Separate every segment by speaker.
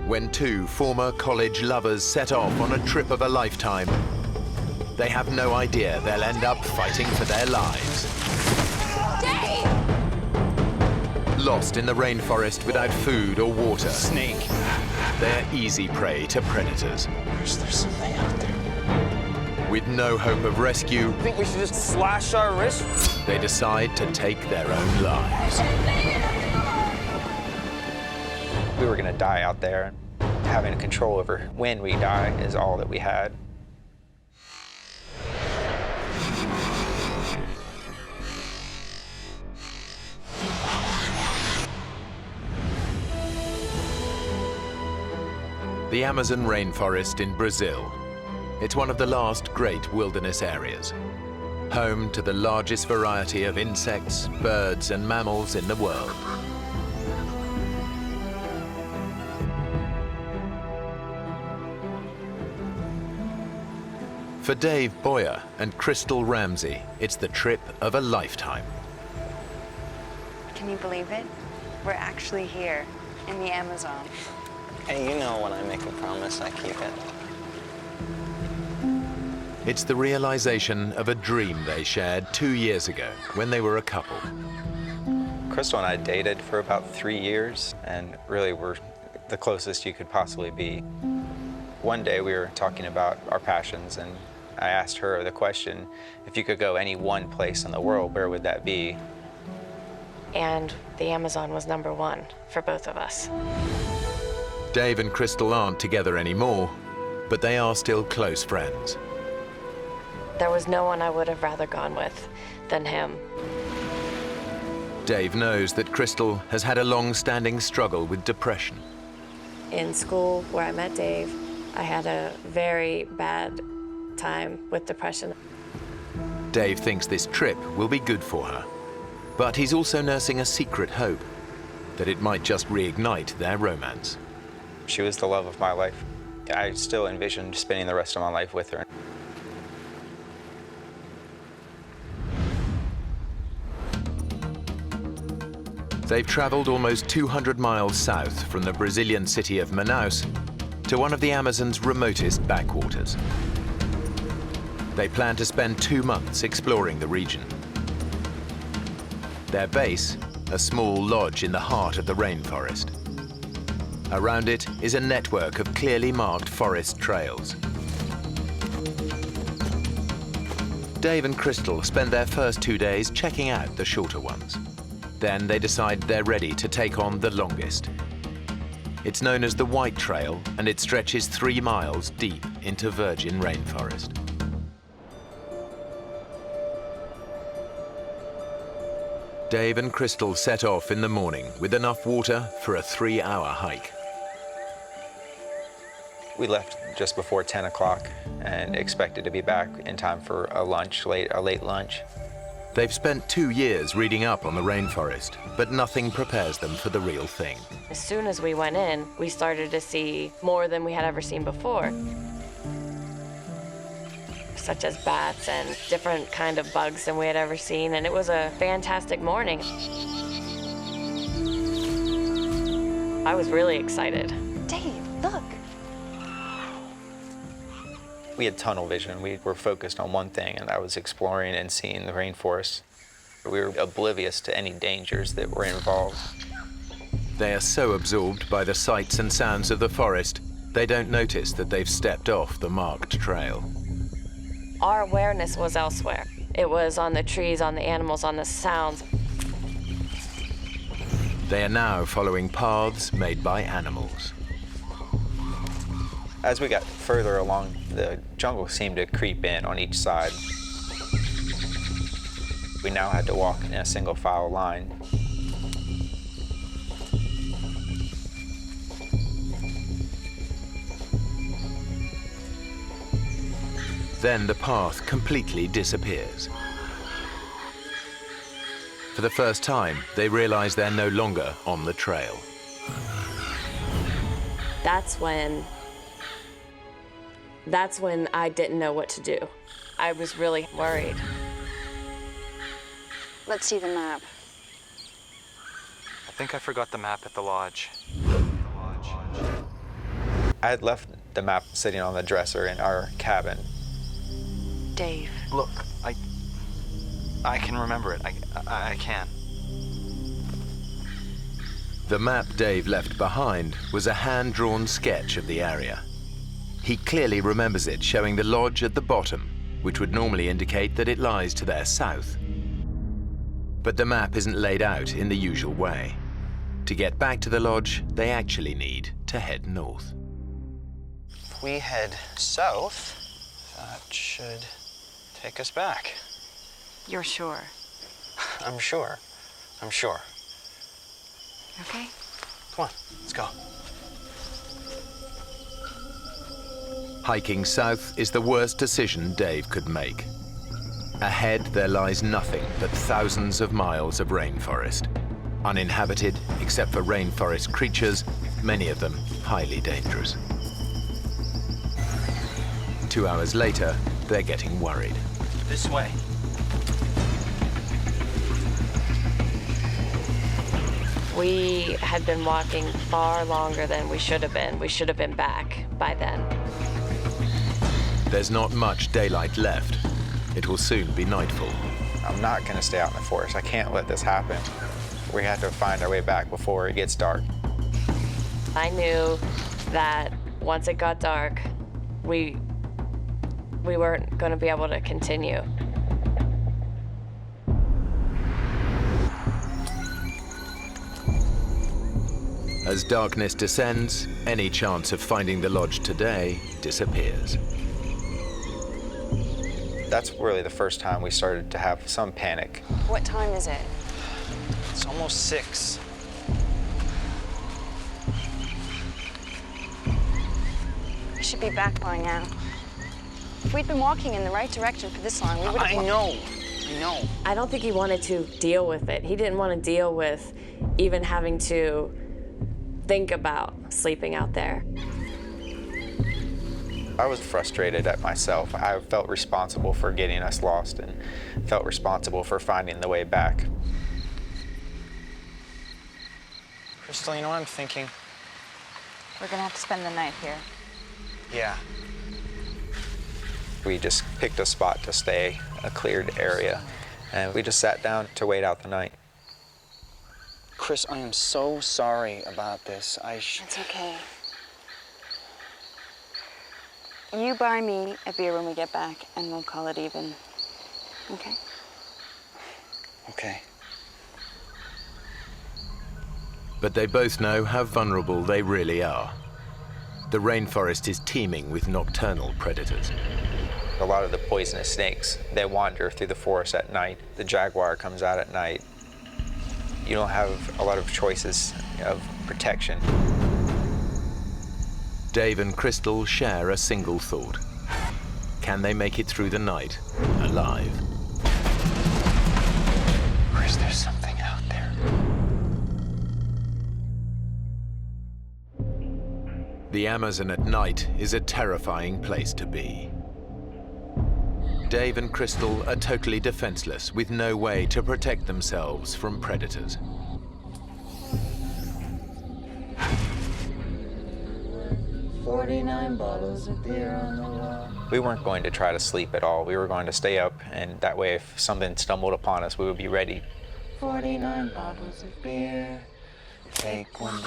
Speaker 1: when two former college lovers set off on a trip of a lifetime. They have no idea they'll end up fighting for their lives.
Speaker 2: Dave!
Speaker 1: Lost in the rainforest without food or water.
Speaker 3: Snake.
Speaker 1: They're easy prey to predators.
Speaker 3: There's something out there.
Speaker 1: With no hope of rescue,
Speaker 3: I think we should just slash our wrists.
Speaker 1: they decide to take their own lives.
Speaker 4: We were gonna die out there. Having control over when we die is all that we had.
Speaker 1: The Amazon rainforest in Brazil. It's one of the last great wilderness areas, home to the largest variety of insects, birds, and mammals in the world. For Dave Boyer and Crystal Ramsey, it's the trip of a lifetime.
Speaker 5: Can you believe it? We're actually here in the Amazon.
Speaker 4: Hey, you know when I make a promise, I keep it.
Speaker 1: It's the realization of a dream they shared 2 years ago when they were a couple.
Speaker 4: Crystal and I dated for about 3 years, and really were the closest you could possibly be. One day we were talking about our passions, and I asked her the question, if you could go any one place in the world, where would that be?
Speaker 2: And the Amazon was #1 for both of us.
Speaker 1: Dave and Crystal aren't together anymore, but they are still close friends.
Speaker 2: There was no one I would have rather gone with than him.
Speaker 1: Dave knows that Crystal has had a long-standing struggle with depression.
Speaker 2: In school, where I met Dave, I had a very bad time with depression.
Speaker 1: Dave thinks this trip will be good for her, but he's also nursing a secret hope that it might just reignite their romance.
Speaker 4: She was the love of my life. I still envisioned spending the rest of my life with her.
Speaker 1: They've traveled almost 200 miles south from the Brazilian city of Manaus to one of the Amazon's remotest backwaters. They plan to spend 2 months exploring the region. Their base, a small lodge in the heart of the rainforest. Around it is a network of clearly marked forest trails. Dave and Crystal spend their first 2 days checking out the shorter ones. Then they decide they're ready to take on the longest. It's known as the White Trail, and it stretches 3 miles deep into virgin rainforest. Dave and Crystal set off in the morning with enough water for a 3-hour hike.
Speaker 4: We left just before 10 o'clock and expected to be back in time for a late lunch.
Speaker 1: They've spent 2 years reading up on the rainforest, but nothing prepares them for the real thing.
Speaker 2: As soon as we went in, we started to see more than we had ever seen before, such as bats and different kind of bugs than we had ever seen, and it was a fantastic morning. I was really excited.
Speaker 5: Dave, look.
Speaker 4: We had tunnel vision. We were focused on one thing, and that was exploring and seeing the rainforest. We were oblivious to any dangers that were involved.
Speaker 1: They are so absorbed by the sights and sounds of the forest, they don't notice that they've stepped off the marked trail.
Speaker 2: Our awareness was elsewhere. It was on the trees, on the animals, on the sounds.
Speaker 1: They are now following paths made by animals.
Speaker 4: As we got further along, the jungle seemed to creep in on each side. We now had to walk in a single file line.
Speaker 1: Then the path completely disappears. For the first time, they realize they're no longer on the trail.
Speaker 2: That's when I didn't know what to do. I was really worried.
Speaker 5: Let's see the map.
Speaker 3: I think I forgot the map at the lodge.
Speaker 4: I had left the map sitting on the dresser in our cabin.
Speaker 5: Dave.
Speaker 3: Look, I can remember it. I can.
Speaker 1: The map Dave left behind was a hand-drawn sketch of the area. He clearly remembers it showing the lodge at the bottom, which would normally indicate that it lies to their south. But the map isn't laid out in the usual way. To get back to the lodge, they actually need to head north.
Speaker 3: If we head south, that should take us back.
Speaker 5: You're sure?
Speaker 3: I'm sure. I'm sure.
Speaker 5: Okay.
Speaker 3: Come on, let's go.
Speaker 1: Hiking south is the worst decision Dave could make. Ahead, there lies nothing but thousands of miles of rainforest. Uninhabited, except for rainforest creatures, many of them highly dangerous. 2 hours later, they're getting worried.
Speaker 3: This way.
Speaker 2: We had been walking far longer than we should have been. We should have been back by then.
Speaker 1: There's not much daylight left. It will soon be nightfall.
Speaker 4: I'm not going to stay out in the forest. I can't let this happen. We have to find our way back before it gets dark.
Speaker 2: I knew that once it got dark, we weren't going to be able to continue.
Speaker 1: As darkness descends, any chance of finding the lodge today disappears.
Speaker 4: That's really the first time we started to have some panic.
Speaker 5: What time is it?
Speaker 3: It's almost 6.
Speaker 5: We should be back by now. If we'd been walking in the right direction for this long, we would have...
Speaker 3: I know.
Speaker 2: I don't think he wanted to deal with it. He didn't want to deal with even having to think about sleeping out there.
Speaker 4: I was frustrated at myself. I felt responsible for getting us lost and felt responsible for finding the way back.
Speaker 3: Crystal, you know what I'm thinking?
Speaker 5: We're gonna have to spend the night here.
Speaker 3: Yeah.
Speaker 4: We just picked a spot to stay, a cleared area, and we just sat down to wait out the night.
Speaker 3: Chris, I am so sorry about this.
Speaker 5: It's okay. You buy me a beer when we get back, and we'll call it even. Okay?
Speaker 3: Okay.
Speaker 1: But they both know how vulnerable they really are. The rainforest is teeming with nocturnal predators.
Speaker 4: A lot of the poisonous snakes, they wander through the forest at night. The jaguar comes out at night. You don't have a lot of choices of protection.
Speaker 1: Dave and Crystal share a single thought. Can they make it through the night alive?
Speaker 3: Chris, there's something out there.
Speaker 1: The Amazon at night is a terrifying place to be. Dave and Crystal are totally defenseless, with no way to protect themselves from predators.
Speaker 4: We weren't going to try to sleep at all. We were going to stay up, and that way if something stumbled upon us, we would be ready.
Speaker 3: 49 bottles of beer. Take one.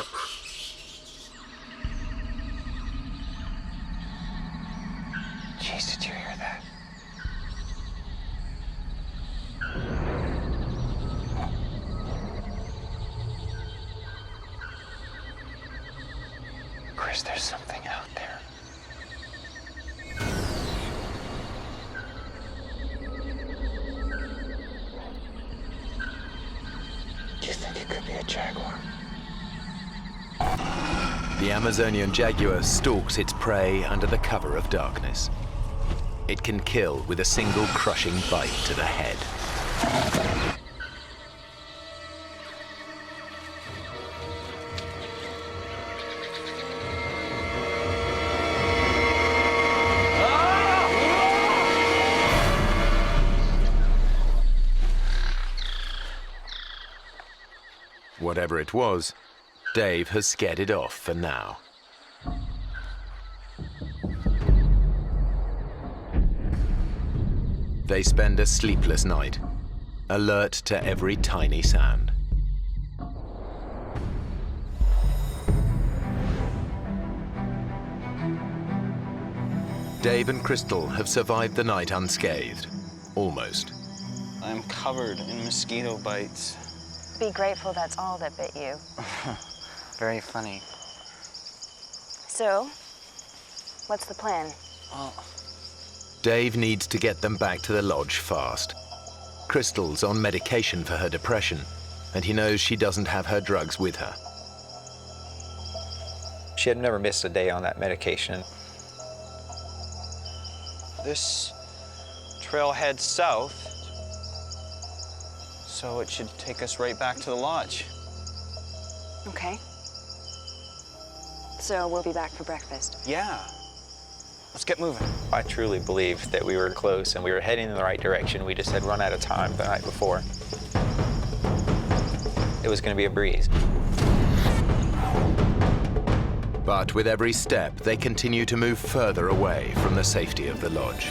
Speaker 3: Jeez, did you hear that? Chris, there's something out there. Do you think it could be a jaguar?
Speaker 1: The Amazonian jaguar stalks its prey under the cover of darkness. It can kill with a single crushing bite to the head. Whatever it was, Dave has scared it off for now. They spend a sleepless night, alert to every tiny sound. Dave and Crystal have survived the night unscathed, almost.
Speaker 3: I'm covered in mosquito bites.
Speaker 5: Be grateful that's all that bit you.
Speaker 3: Very funny.
Speaker 5: So, what's the plan?
Speaker 3: Well,
Speaker 1: Dave needs to get them back to the lodge fast. Crystal's on medication for her depression, and he knows she doesn't have her drugs with her.
Speaker 4: She had never missed a day on that medication.
Speaker 3: this trail heads south, so it should take us right back to the lodge.
Speaker 5: Okay. So we'll be back for breakfast.
Speaker 3: Yeah. Let's get moving.
Speaker 4: I truly believed that we were close and we were heading in the right direction. We just had run out of time the night before. It was going to be a breeze.
Speaker 1: But with every step, they continue to move further away from the safety of the lodge.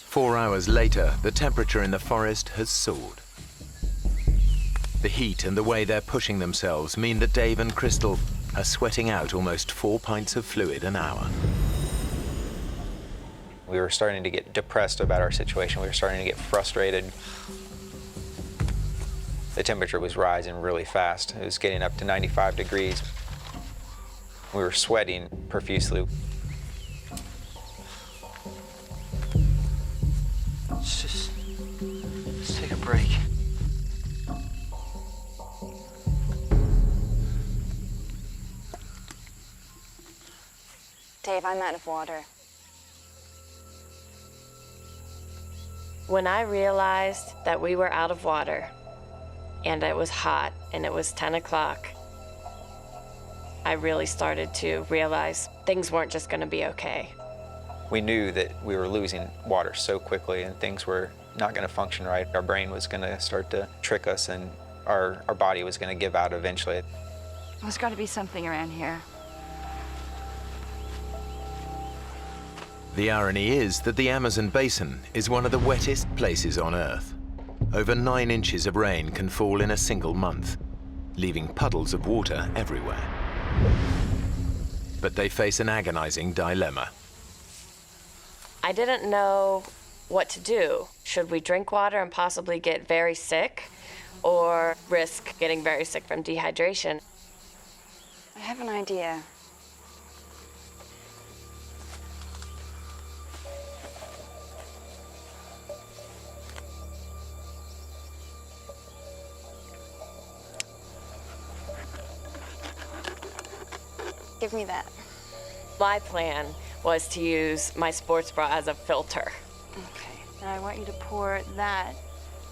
Speaker 1: Four hours later, the temperature in the forest has soared. The heat and the way they're pushing themselves mean that Dave and Crystal are sweating out almost 4 pints of fluid an hour.
Speaker 4: We were starting to get depressed about our situation. We were starting to get frustrated. The temperature was rising really fast. It was getting up to 95 degrees. We were sweating profusely.
Speaker 3: Let's take a break.
Speaker 5: Dave, I'm out of water.
Speaker 2: When I realized that we were out of water and it was hot and it was 10 o'clock, I really started to realize things weren't just going to be okay.
Speaker 4: We knew that we were losing water so quickly and things were not going to function right. Our brain was going to start to trick us and our body was going to give out eventually.
Speaker 5: There's got to be something around here.
Speaker 1: The irony is that the Amazon basin is one of the wettest places on Earth. Over 9 inches of rain can fall in a single month, leaving puddles of water everywhere. But they face an agonizing dilemma.
Speaker 2: I didn't know what to do. Should we drink water and possibly get very sick, or risk getting very sick from dehydration?
Speaker 5: I have an idea. Give me that.
Speaker 2: My plan was to use my sports bra as a filter.
Speaker 5: Okay. Now I want you to pour that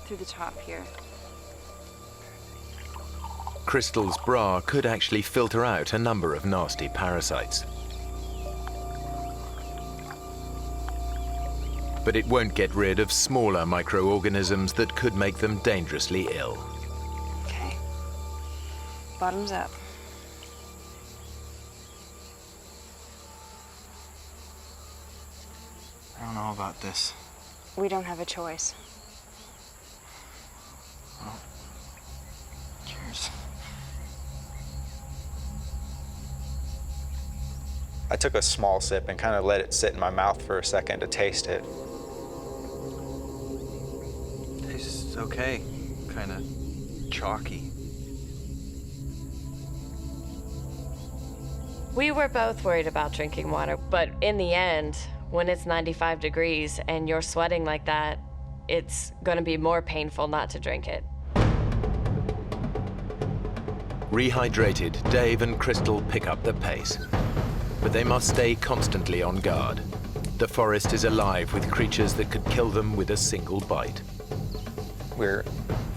Speaker 5: through the top here.
Speaker 1: Crystal's bra could actually filter out a number of nasty parasites. But it won't get rid of smaller microorganisms that could make them dangerously ill.
Speaker 5: Okay. Bottoms up.
Speaker 3: I don't know about this.
Speaker 5: We don't have a choice.
Speaker 3: Well, cheers.
Speaker 4: I took a small sip and kind of let it sit in my mouth for a second to taste it.
Speaker 3: Tastes okay. Kind of chalky.
Speaker 2: We were both worried about drinking water, but in the end, when it's 95 degrees and you're sweating like that, it's going to be more painful not to drink it.
Speaker 1: Rehydrated, Dave and Crystal pick up the pace. But they must stay constantly on guard. The forest is alive with creatures that could kill them with a single bite.
Speaker 4: We're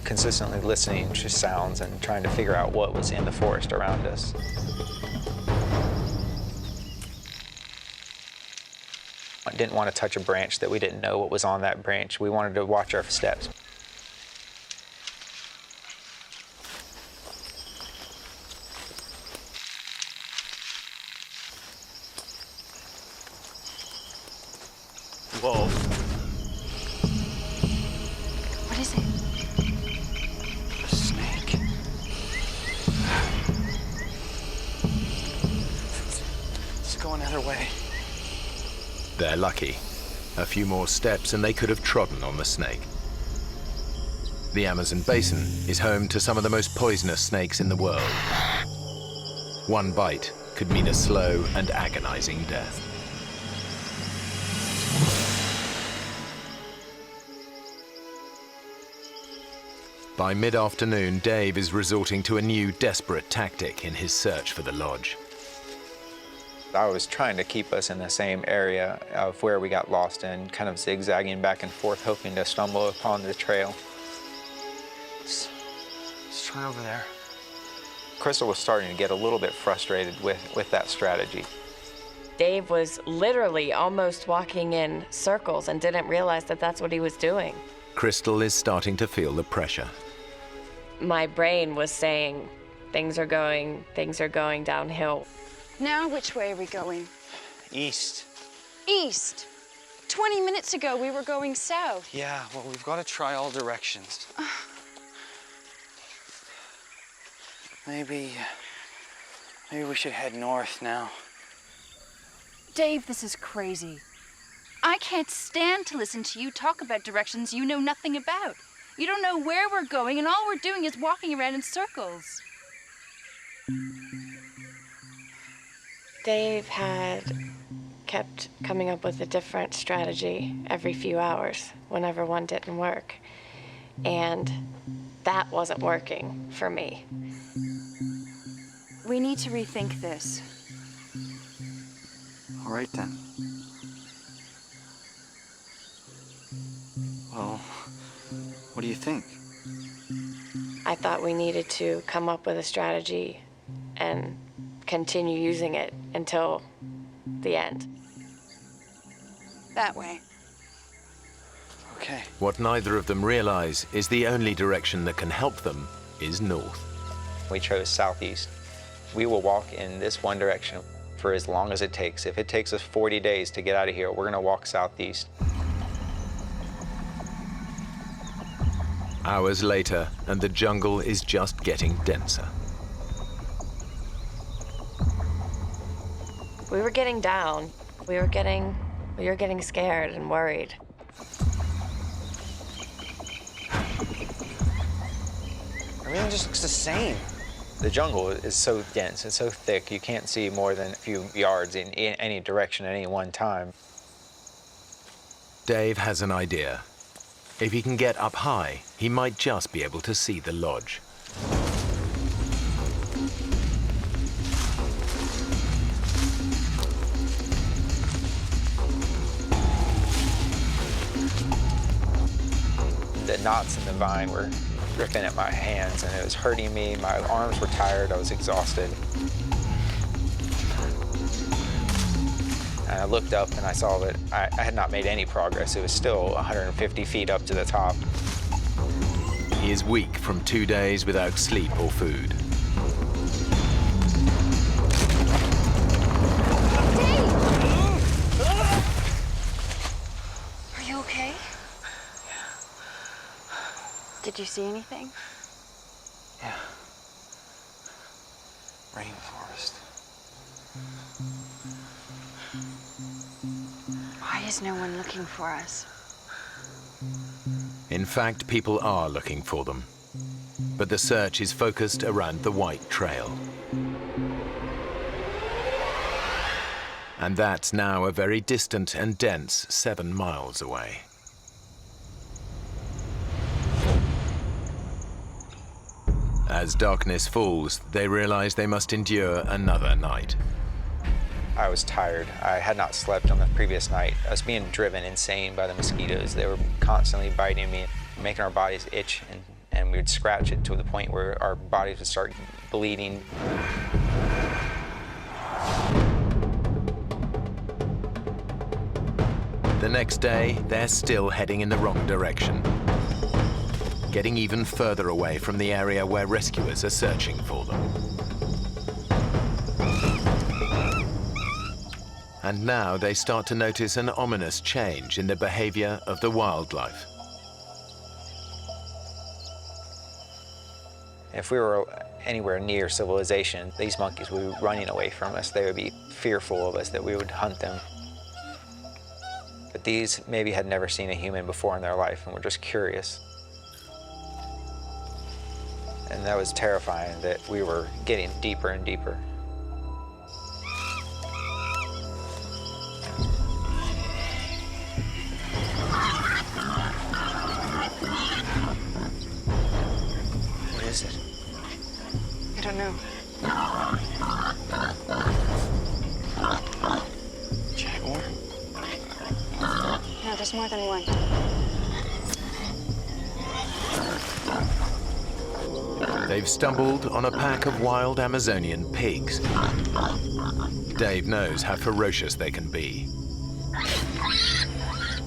Speaker 4: consistently listening to sounds and trying to figure out what was in the forest around us. I didn't want to touch a branch that we didn't know what was on that branch. We wanted to watch our steps.
Speaker 3: Whoa.
Speaker 5: What is it?
Speaker 3: A snake. Let's go another way.
Speaker 1: They're lucky. A few more steps and they could have trodden on the snake. The Amazon basin is home to some of the most poisonous snakes in the world. One bite could mean a slow and agonizing death. By mid-afternoon, Dave is resorting to a new desperate tactic in his search for the lodge.
Speaker 4: I was trying to keep us in the same area of where we got lost in, kind of zigzagging back and forth, hoping to stumble upon the trail.
Speaker 3: Let's try over there.
Speaker 4: Crystal was starting to get a little bit frustrated with that strategy.
Speaker 2: Dave was literally almost walking in circles and didn't realize that that's what he was doing.
Speaker 1: Crystal is starting to feel the pressure.
Speaker 2: My brain was saying, things are going downhill.
Speaker 5: Now, which way are we going?
Speaker 3: East.
Speaker 5: East. 20 minutes ago, we were going south.
Speaker 3: Yeah, well, we've got to try all directions. Maybe we should head north now.
Speaker 5: Dave, this is crazy. I can't stand to listen to you talk about directions you know nothing about. You don't know where we're going, and all we're doing is walking around in circles.
Speaker 2: Dave had kept coming up with a different strategy every few hours whenever one didn't work. And that wasn't working for me.
Speaker 5: We need to rethink this.
Speaker 3: All right, then. Well, what do you think?
Speaker 2: I thought we needed to come up with a strategy and continue using it until the end.
Speaker 5: That way.
Speaker 3: Okay.
Speaker 1: What neither of them realize is the only direction that can help them is north.
Speaker 4: We chose southeast. We will walk in this one direction for as long as it takes. If it takes us 40 days to get out of here, we're gonna walk southeast.
Speaker 1: Hours later, and the jungle is just getting denser.
Speaker 2: We were getting down. We were getting scared and worried.
Speaker 3: Everything just looks the same.
Speaker 4: The jungle is so dense and so thick, you can't see more than a few yards in any direction at any one time.
Speaker 1: Dave has an idea. If he can get up high, he might just be able to see the lodge.
Speaker 4: The knots in the vine were ripping at my hands and it was hurting me. My arms were tired, I was exhausted. And I looked up and I saw that I had not made any progress. It was still 150 feet up to the top.
Speaker 1: He is weak from 2 days without sleep or food.
Speaker 5: Are you okay? Did you see anything?
Speaker 3: Yeah. Rainforest.
Speaker 5: Why is no one looking for us?
Speaker 1: In fact, people are looking for them. But the search is focused around the White Trail. And that's now a very distant and dense 7 miles away. As darkness falls, they realize they must endure another night.
Speaker 4: I was tired. I had not slept on the previous night. I was being driven insane by the mosquitoes. They were constantly biting me, making our bodies itch, and we would scratch it to the point where our bodies would start bleeding.
Speaker 1: The next day, they're still heading in the wrong direction, getting even further away from the area where rescuers are searching for them. And now they start to notice an ominous change in the behavior of the wildlife.
Speaker 4: If we were anywhere near civilization, these monkeys would be running away from us. They would be fearful of us, that we would hunt them. But these maybe had never seen a human before in their life and were just curious. And that was terrifying, that we were getting deeper and deeper.
Speaker 3: What is it?
Speaker 5: I don't know.
Speaker 3: Jaguar?
Speaker 5: No, there's more than one.
Speaker 1: They've stumbled on a pack of wild Amazonian pigs. Dave knows how ferocious they can be.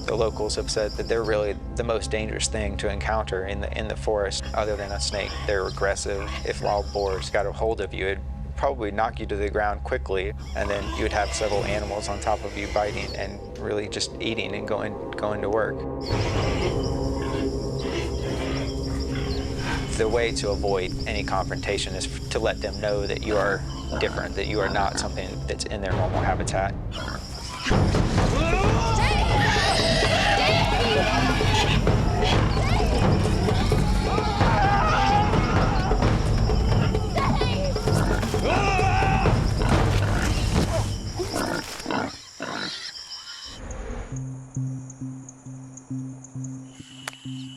Speaker 4: The locals have said that they're really the most dangerous thing to encounter in the forest, other than a snake. They're aggressive. If wild boars got a hold of you, it'd probably knock you to the ground quickly, and then you would have several animals on top of you biting and really just eating and going to work. The way to avoid any confrontation is to let them know that you are different, that you are not something that's in their normal habitat.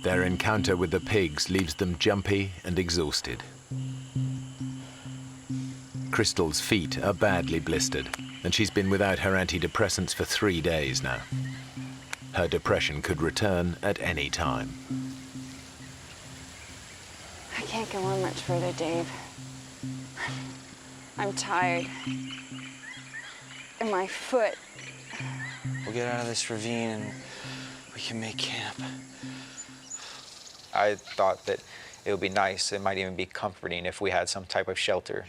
Speaker 1: Their encounter with the pigs leaves them jumpy and exhausted. Crystal's feet are badly blistered, and she's been without her antidepressants for 3 days now. Her depression could return at any time.
Speaker 5: I can't go on much further, Dave. I'm tired. And my foot.
Speaker 3: We'll get out of this ravine and we can make camp.
Speaker 4: I thought that it would be nice, it might even be comforting if we had some type of shelter.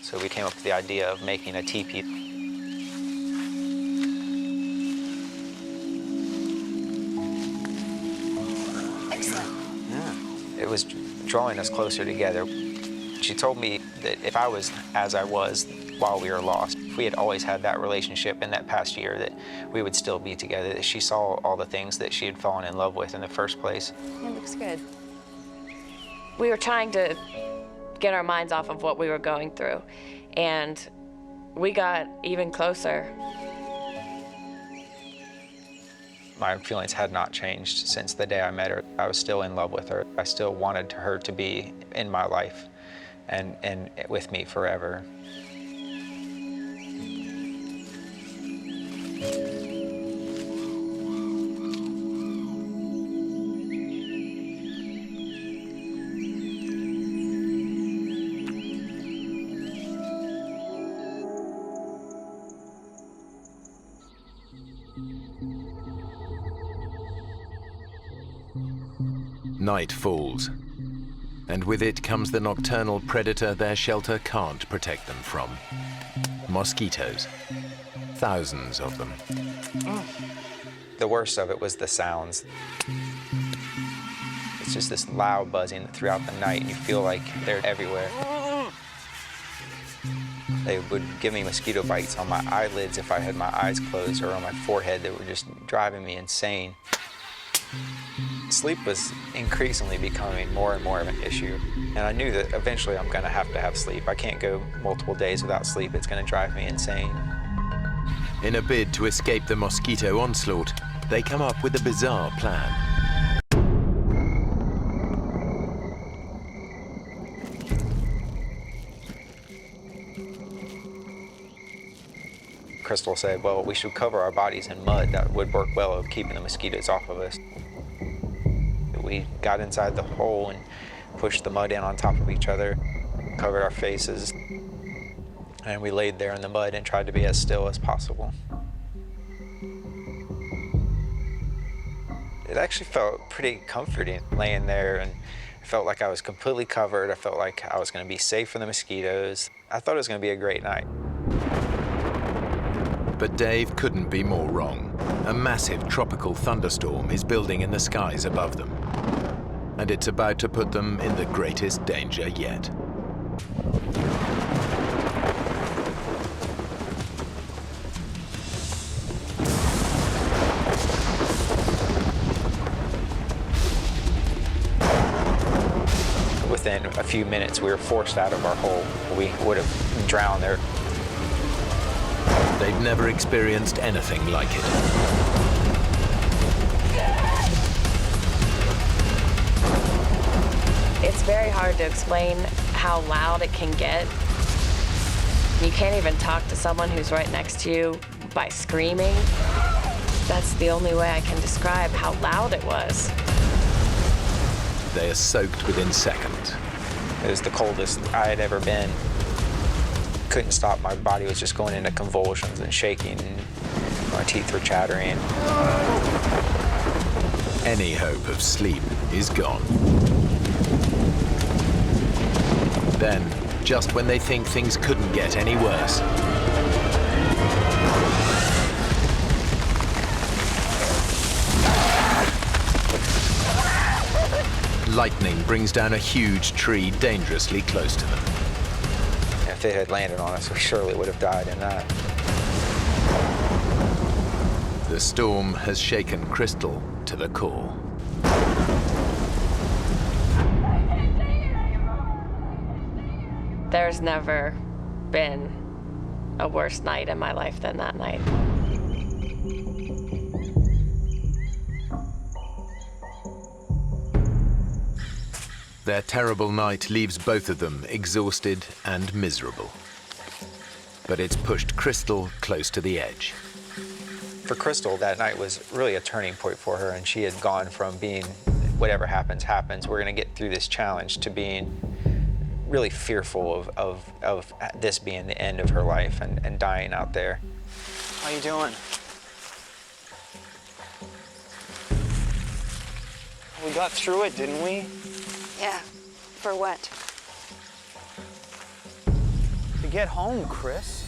Speaker 4: So we came up with the idea of making a teepee.
Speaker 5: Excellent.
Speaker 3: Yeah.
Speaker 4: It was drawing us closer together. She told me that if I was as I was while we were lost, if we had always had that relationship in that past year, that we would still be together, that she saw all the things that she had fallen in love with in the first place.
Speaker 5: It looks good.
Speaker 2: We were trying to get our minds off of what we were going through, and we got even closer.
Speaker 4: My feelings had not changed since the day I met her. I was still in love with her. I still wanted her to be in my life and with me forever.
Speaker 1: Night falls, and with it comes the nocturnal predator their shelter can't protect them from. Mosquitoes. Thousands of them.
Speaker 4: The worst of it was the sounds. It's just this loud buzzing throughout the night, and you feel like they're everywhere. They would give me mosquito bites on my eyelids if I had my eyes closed, or on my forehead that were just driving me insane. Sleep was increasingly becoming more and more of an issue, and I knew that eventually I'm going to have sleep. I can't go multiple days without sleep. It's going to drive me insane.
Speaker 1: In a bid to escape the mosquito onslaught, they come up with a bizarre plan.
Speaker 4: Crystal said, well, we should cover our bodies in mud. That would work well at keeping the mosquitoes off of us. We got inside the hole and pushed the mud in on top of each other, covered our faces, and we laid there in the mud and tried to be as still as possible. It actually felt pretty comforting laying there, and I felt like I was completely covered. I felt like I was going to be safe from the mosquitoes. I thought it was going to be a great night.
Speaker 1: But Dave couldn't be more wrong. A massive tropical thunderstorm is building in the skies above them. And it's about to put them in the greatest danger yet.
Speaker 4: Within a few minutes, we were forced out of our hole. We would have drowned there.
Speaker 1: They've never experienced anything like it.
Speaker 2: It's very hard to explain how loud it can get. You can't even talk to someone who's right next to you by screaming. That's the only way I can describe how loud it was.
Speaker 1: They are soaked within seconds.
Speaker 4: It was the coldest I had ever been. Couldn't stop. My body was just going into convulsions and shaking, and my teeth were chattering.
Speaker 1: Any hope of sleep is gone. Then, just when they think things couldn't get any worse, lightning brings down a huge tree dangerously close to them.
Speaker 4: If it had landed on us, we surely would have died in that.
Speaker 1: The storm has shaken Crystal to the core.
Speaker 2: There's never been a worse night in my life than that night.
Speaker 1: Their terrible night leaves both of them exhausted and miserable. But it's pushed Crystal close to the edge.
Speaker 4: For Crystal, that night was really a turning point for her, and she had gone from being, whatever happens, happens, we're gonna get through this challenge, to being really fearful of this being the end of her life and dying out there.
Speaker 3: How you doing? We got through it, didn't we?
Speaker 6: Yeah. For what?
Speaker 3: To get home, Chris.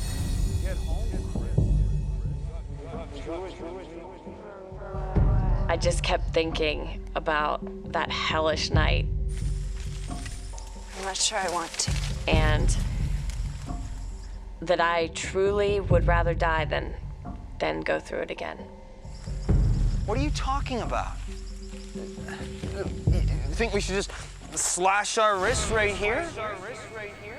Speaker 3: Get home, Chris.
Speaker 2: I just kept thinking about that hellish night
Speaker 6: I'm not sure I want to.
Speaker 2: and that I truly would rather die than go through it again.
Speaker 3: What are you talking about? You think we should just slash our wrists right here?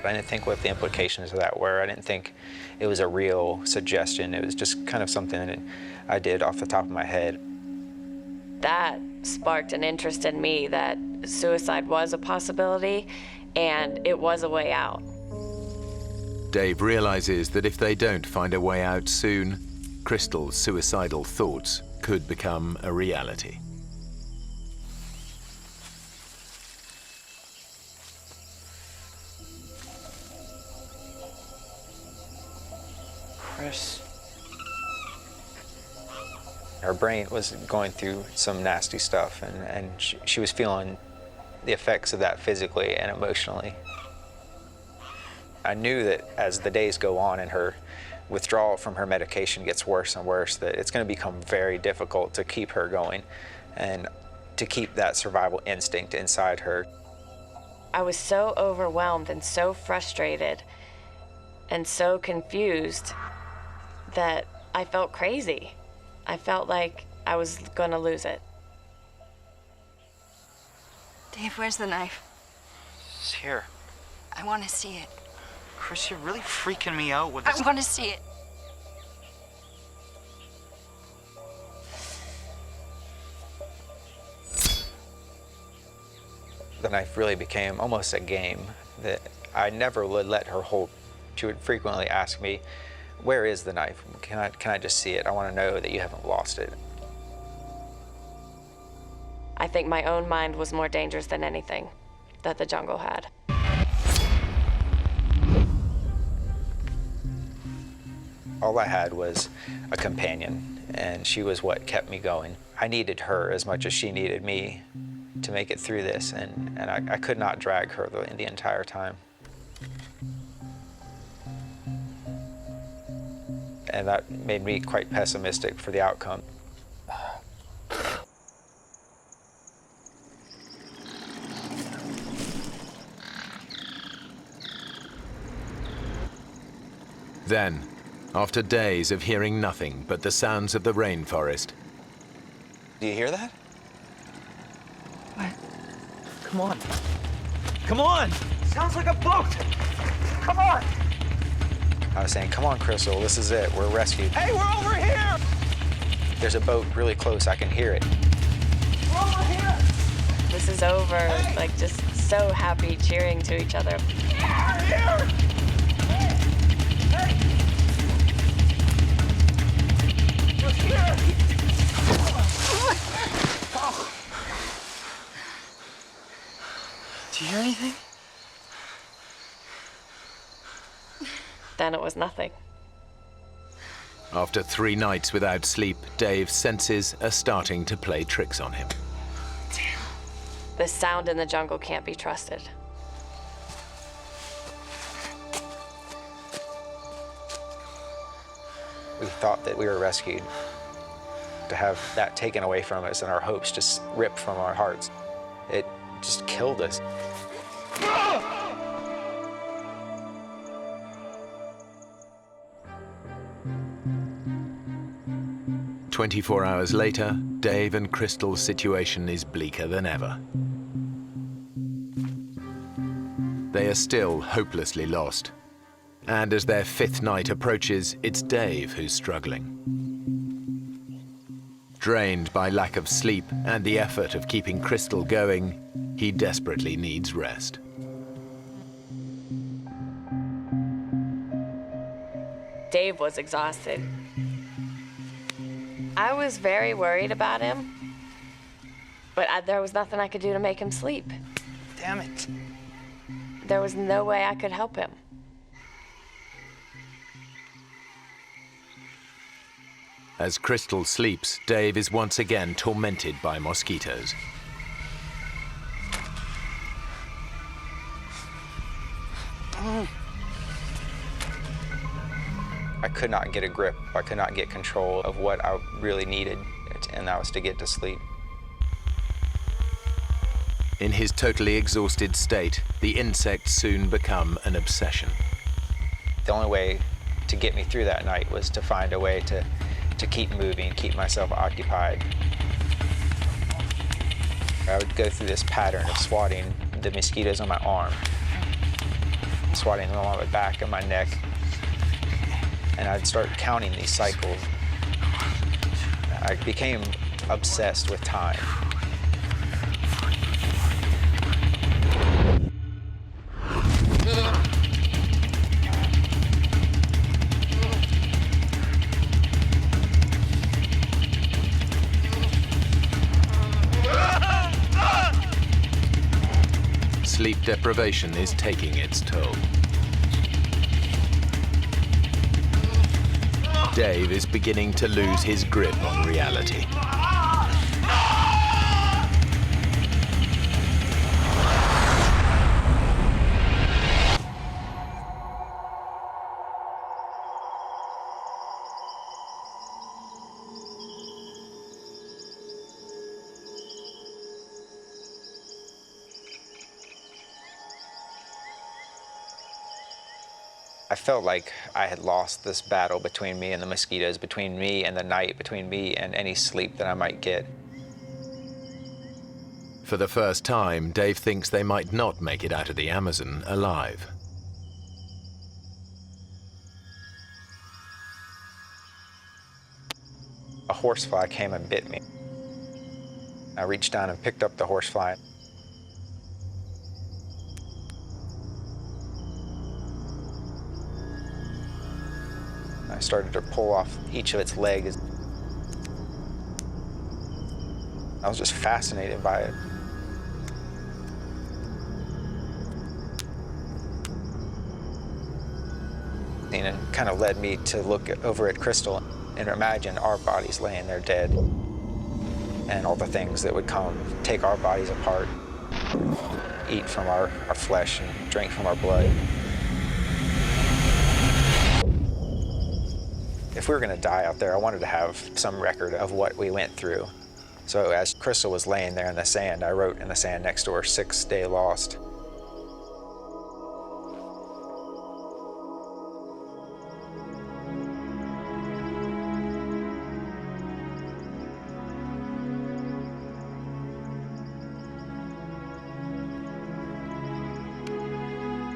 Speaker 4: I didn't think what the implications of that were. I didn't think it was a real suggestion. It was just kind of something that I did off the top of my head.
Speaker 2: That sparked an interest in me that suicide was a possibility and it was a way out.
Speaker 1: Dave realizes that if they don't find a way out soon, Crystal's suicidal thoughts could become a reality.
Speaker 3: Chris.
Speaker 4: Her brain was going through some nasty stuff, and she was feeling the effects of that physically and emotionally. I knew that as the days go on and her withdrawal from her medication gets worse and worse, that it's going to become very difficult to keep her going and to keep that survival instinct inside her.
Speaker 2: I was so overwhelmed and so frustrated and so confused that I felt crazy. I felt like I was gonna lose it.
Speaker 6: Dave, where's the knife?
Speaker 3: It's here.
Speaker 6: I want to see it.
Speaker 3: Chris, you're really freaking me out with this.
Speaker 6: I want to see it.
Speaker 4: The knife really became almost a game that I never would let her hold. She would frequently ask me, "Where is the knife? Can I just see it? I want to know that you haven't lost it."
Speaker 2: I think my own mind was more dangerous than anything that the jungle had.
Speaker 4: All I had was a companion, and she was what kept me going. I needed her as much as she needed me to make it through this, and I could not drag her the entire time. and that made me quite pessimistic for the outcome.
Speaker 1: Then, after days of hearing nothing but the sounds of the rainforest,
Speaker 3: Do you hear that?
Speaker 6: What?
Speaker 3: Come on. Come on! Sounds like a boat! Come on!
Speaker 4: I was saying, come on, Crystal, this is it. We're rescued.
Speaker 3: Hey, we're over here!
Speaker 4: There's a boat really close. I can hear it.
Speaker 3: We're over here!
Speaker 2: This is over.
Speaker 3: Hey!
Speaker 2: Like, just so happy, cheering to each other.
Speaker 3: Yeah, here! Hey! Hey! We're here! Oh. Do you hear anything?
Speaker 2: Then it was nothing.
Speaker 1: after 3 nights without sleep, Dave's senses are starting to play tricks on him.
Speaker 2: The sound in the jungle can't be trusted.
Speaker 4: We thought that we were rescued. To have that taken away from us and our hopes just ripped from our hearts, it just killed us.
Speaker 1: 24 hours later, Dave and Crystal's situation is bleaker than ever. They are still hopelessly lost. And as their 5th night approaches, it's Dave who's struggling. Drained by lack of sleep and the effort of keeping Crystal going, he desperately needs rest.
Speaker 2: Dave was exhausted. I was very worried about him, but there was nothing I could do to make him sleep.
Speaker 3: Damn it.
Speaker 2: There was no way I could help him.
Speaker 1: As Crystal sleeps, Dave is once again tormented by mosquitoes.
Speaker 4: I could not get a grip. I could not get control of what I really needed, and that was to get to sleep.
Speaker 1: In his totally exhausted state, the insects soon become an obsession.
Speaker 4: The only way to get me through that night was to find a way to keep moving, keep myself occupied. I would go through this pattern of swatting the mosquitoes on my arm, swatting them on my back and my neck, and I'd start counting these cycles. I became obsessed with time.
Speaker 1: Sleep deprivation is taking its toll. Dave is beginning to lose his grip on reality.
Speaker 4: I felt like I had lost this battle between me and the mosquitoes, between me and the night, between me and any sleep that I might get.
Speaker 1: For the first time, Dave thinks they might not make it out of the Amazon alive.
Speaker 4: A horsefly came and bit me. I reached down and picked up the horsefly. I started to pull off each of its legs. I was just fascinated by it. And it kind of led me to look over at Crystal and imagine our bodies laying there dead, and all the things that would come, take our bodies apart, eat from our flesh and drink from our blood. If we were going to die out there, I wanted to have some record of what we went through. So as Crystal was laying there in the sand, I wrote in the sand next to her, 6th day lost.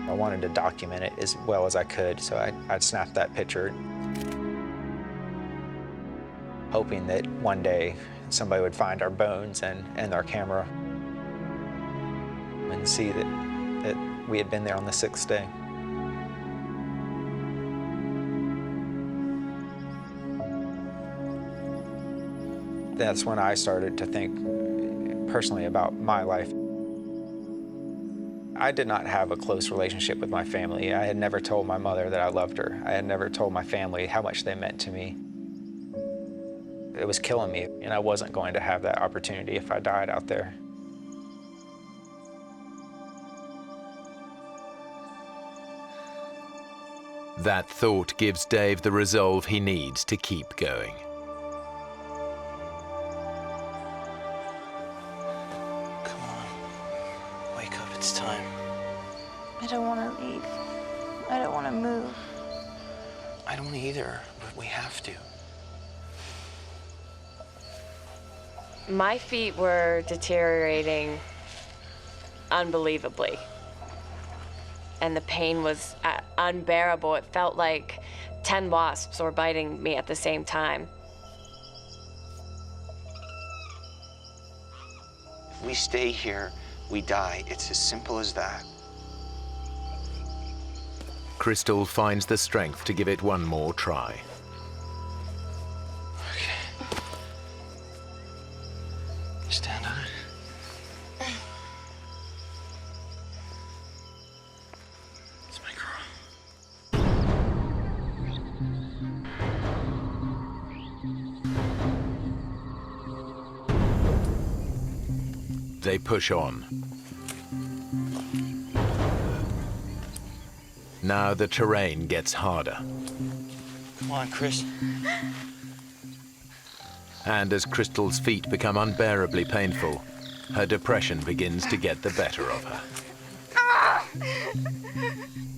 Speaker 4: I wanted to document it as well as I could, so I'd snapped that picture, hoping that one day somebody would find our bones and our camera and see that we had been there on the 6th day. That's when I started to think personally about my life. I did not have a close relationship with my family. I had never told my mother that I loved her. I had never told my family how much they meant to me. It was killing me, and I wasn't going to have that opportunity if I died out there.
Speaker 1: That thought gives Dave the resolve he needs to keep going.
Speaker 3: Come on. Wake up, it's time.
Speaker 6: I don't want to leave. I don't want to move.
Speaker 3: I don't either, but we have to.
Speaker 2: My feet were deteriorating unbelievably. And the pain was unbearable. It felt like 10 wasps were biting me at the same time.
Speaker 3: If we stay here, we die. It's as simple as that.
Speaker 1: Crystal finds the strength to give it one more try.
Speaker 3: Okay. Stand on it. It's my girl.
Speaker 1: They push on. Now the terrain gets harder.
Speaker 3: Come on, Chris.
Speaker 1: And as Crystal's feet become unbearably painful, her depression begins to get the better of her.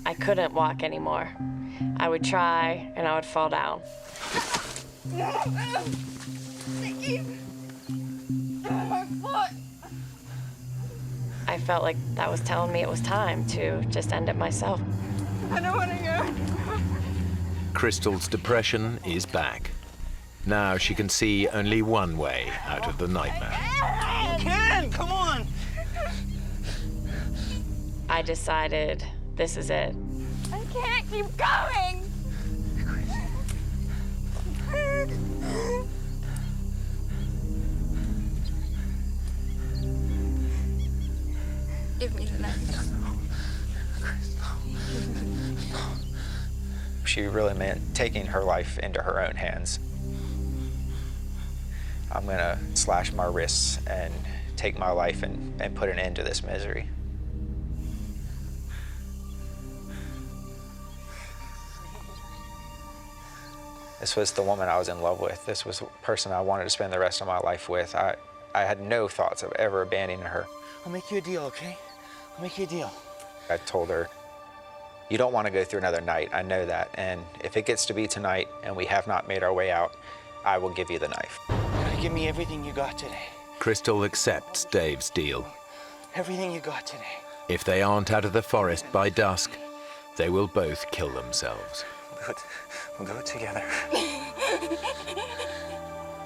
Speaker 2: I couldn't walk anymore. I would try, and I would fall down. I felt like that was telling me it was time to just end it myself.
Speaker 6: I don't want to go.
Speaker 1: Crystal's depression is back. Now she can see only one way out of the nightmare.
Speaker 3: Ken, come on!
Speaker 2: I decided this is it.
Speaker 6: I can't keep going. Give me the knife.
Speaker 4: She really meant taking her life into her own hands. I'm gonna slash my wrists and take my life and put an end to this misery. This was the woman I was in love with. This was the person I wanted to spend the rest of my life with. I had no thoughts of ever abandoning her.
Speaker 3: I'll make you a deal, okay? I'll make you a deal.
Speaker 4: I told her, you don't want to go through another night, I know that. And if it gets to be tonight and we have not made our way out, I will give you the knife.
Speaker 3: You gotta give me everything you got today.
Speaker 1: Crystal accepts Dave's deal.
Speaker 3: Everything you got today.
Speaker 1: If they aren't out of the forest by dusk, they will both kill themselves.
Speaker 3: We'll go together.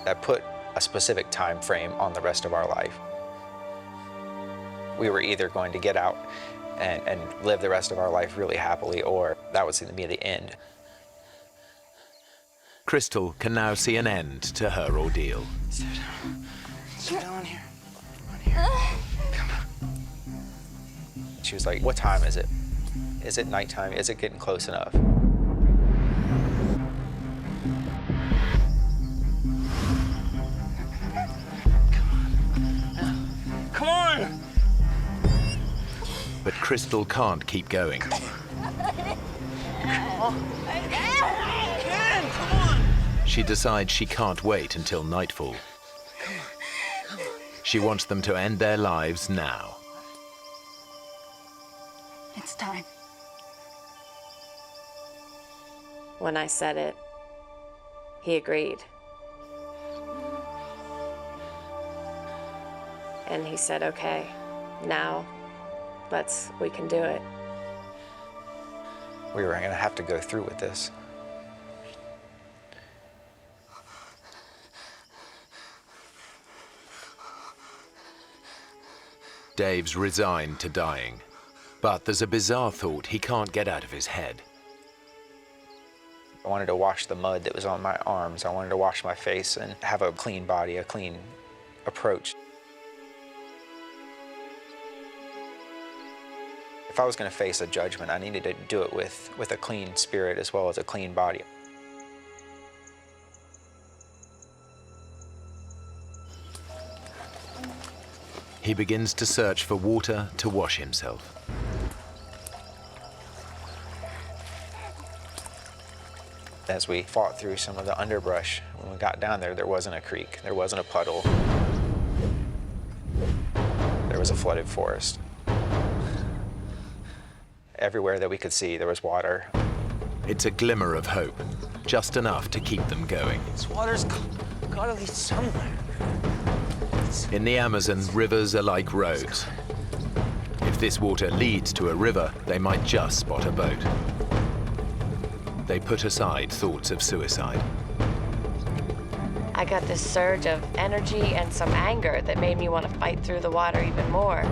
Speaker 4: I put a specific time frame on the rest of our life. We were either going to get out and live the rest of our life really happily, or that was going to be the end.
Speaker 1: Crystal can now see an end to her ordeal.
Speaker 3: Sit down. Sit down here. On here. Come on.
Speaker 4: She was like, what time is it? Is it nighttime? Is it getting close enough?
Speaker 3: Come on!
Speaker 1: But Crystal can't keep going.
Speaker 3: Ken, come on!
Speaker 1: She decides she can't wait until nightfall. She wants them to end their lives now.
Speaker 5: It's time.
Speaker 2: When I said it, he agreed. And he said, okay, now we can do it.
Speaker 4: We were gonna have to go through with this.
Speaker 1: Dave's resigned to dying, but there's a bizarre thought he can't get out of his head.
Speaker 4: I wanted to wash the mud that was on my arms. I wanted to wash my face and have a clean body, a clean approach. If I was going to face a judgment, I needed to do it with a clean spirit as well as a clean body.
Speaker 1: He begins to search for water to wash himself.
Speaker 4: As we fought through some of the underbrush, when we got down there, there wasn't a creek, there wasn't a puddle. There was a flooded forest. Everywhere that we could see, there was water.
Speaker 1: It's a glimmer of hope, just enough to keep them going.
Speaker 3: This water's gotta lead somewhere.
Speaker 1: In the Amazon, rivers are like roads. If this water leads to a river, they might just spot a boat. They put aside thoughts of suicide.
Speaker 2: I got this surge of energy and some anger that made me want to fight through the water even more.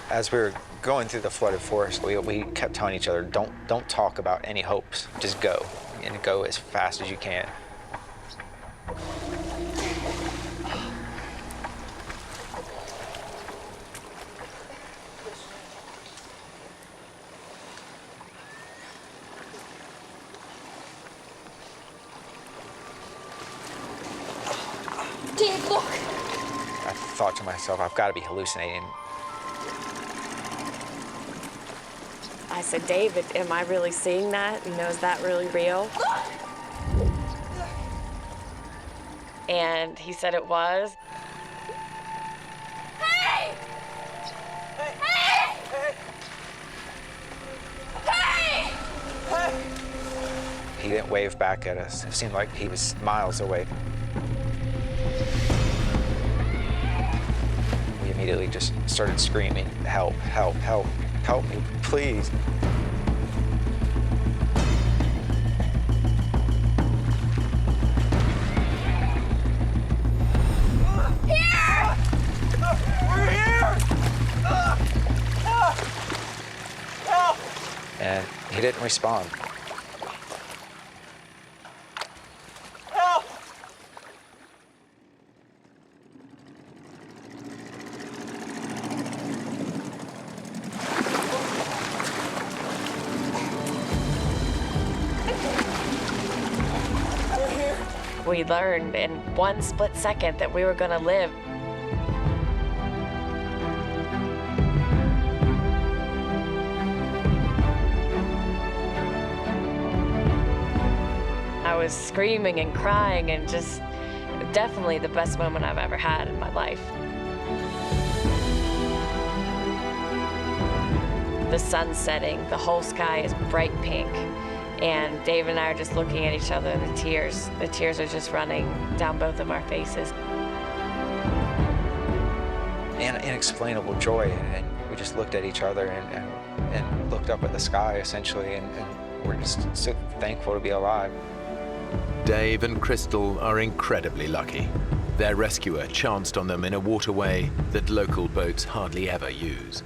Speaker 4: As we were going through the flooded forest, we kept telling each other, don't talk about any hopes, just go, and go as fast as you can.
Speaker 5: Dave, look!
Speaker 4: I thought to myself, I've got to be hallucinating.
Speaker 2: I said, David, am I really seeing that? You know, is that really real? And he said it was.
Speaker 5: Hey! Hey! Hey! Hey!
Speaker 4: He didn't wave back at us. It seemed like he was miles away. We immediately just started screaming, help, help, help, help me, please. And he didn't respond.
Speaker 3: Help!
Speaker 2: We learned in one split second that we were gonna live. I was screaming and crying and just definitely the best moment I've ever had in my life. The sun's setting, the whole sky is bright pink, and Dave and I are just looking at each other, and the tears are just running down both of our faces.
Speaker 4: And inexplainable joy, and we just looked at each other and looked up at the sky, essentially, and we're just so thankful to be alive.
Speaker 1: Dave and Crystal are incredibly lucky. Their rescuer chanced on them in a waterway that local boats hardly ever use.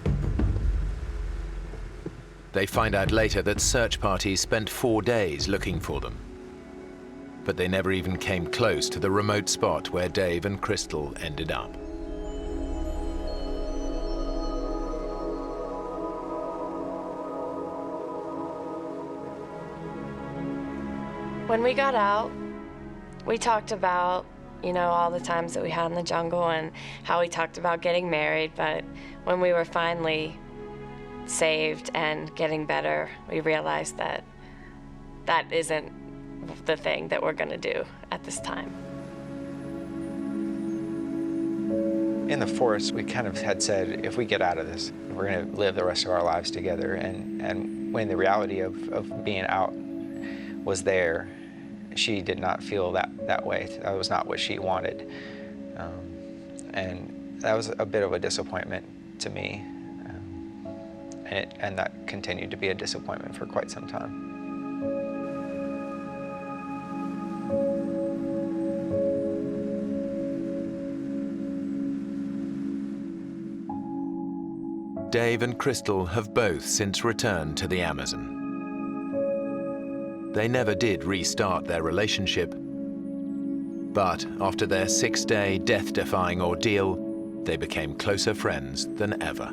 Speaker 1: They find out later that search parties spent 4 days looking for them. But they never even came close to the remote spot where Dave and Crystal ended up.
Speaker 2: When we got out, we talked about, all the times that we had in the jungle and how we talked about getting married, but when we were finally saved and getting better, we realized that that isn't the thing that we're gonna do at this time.
Speaker 4: In the forest, we kind of had said, if we get out of this, we're going to live the rest of our lives together. And when the reality of being out was there, she did not feel that way. That was not what she wanted. And that was a bit of a disappointment to me. And that continued to be a disappointment for quite some time.
Speaker 1: Dave and Crystal have both since returned to the Amazon. They never did restart their relationship, but after their 6-day death-defying ordeal, they became closer friends than ever.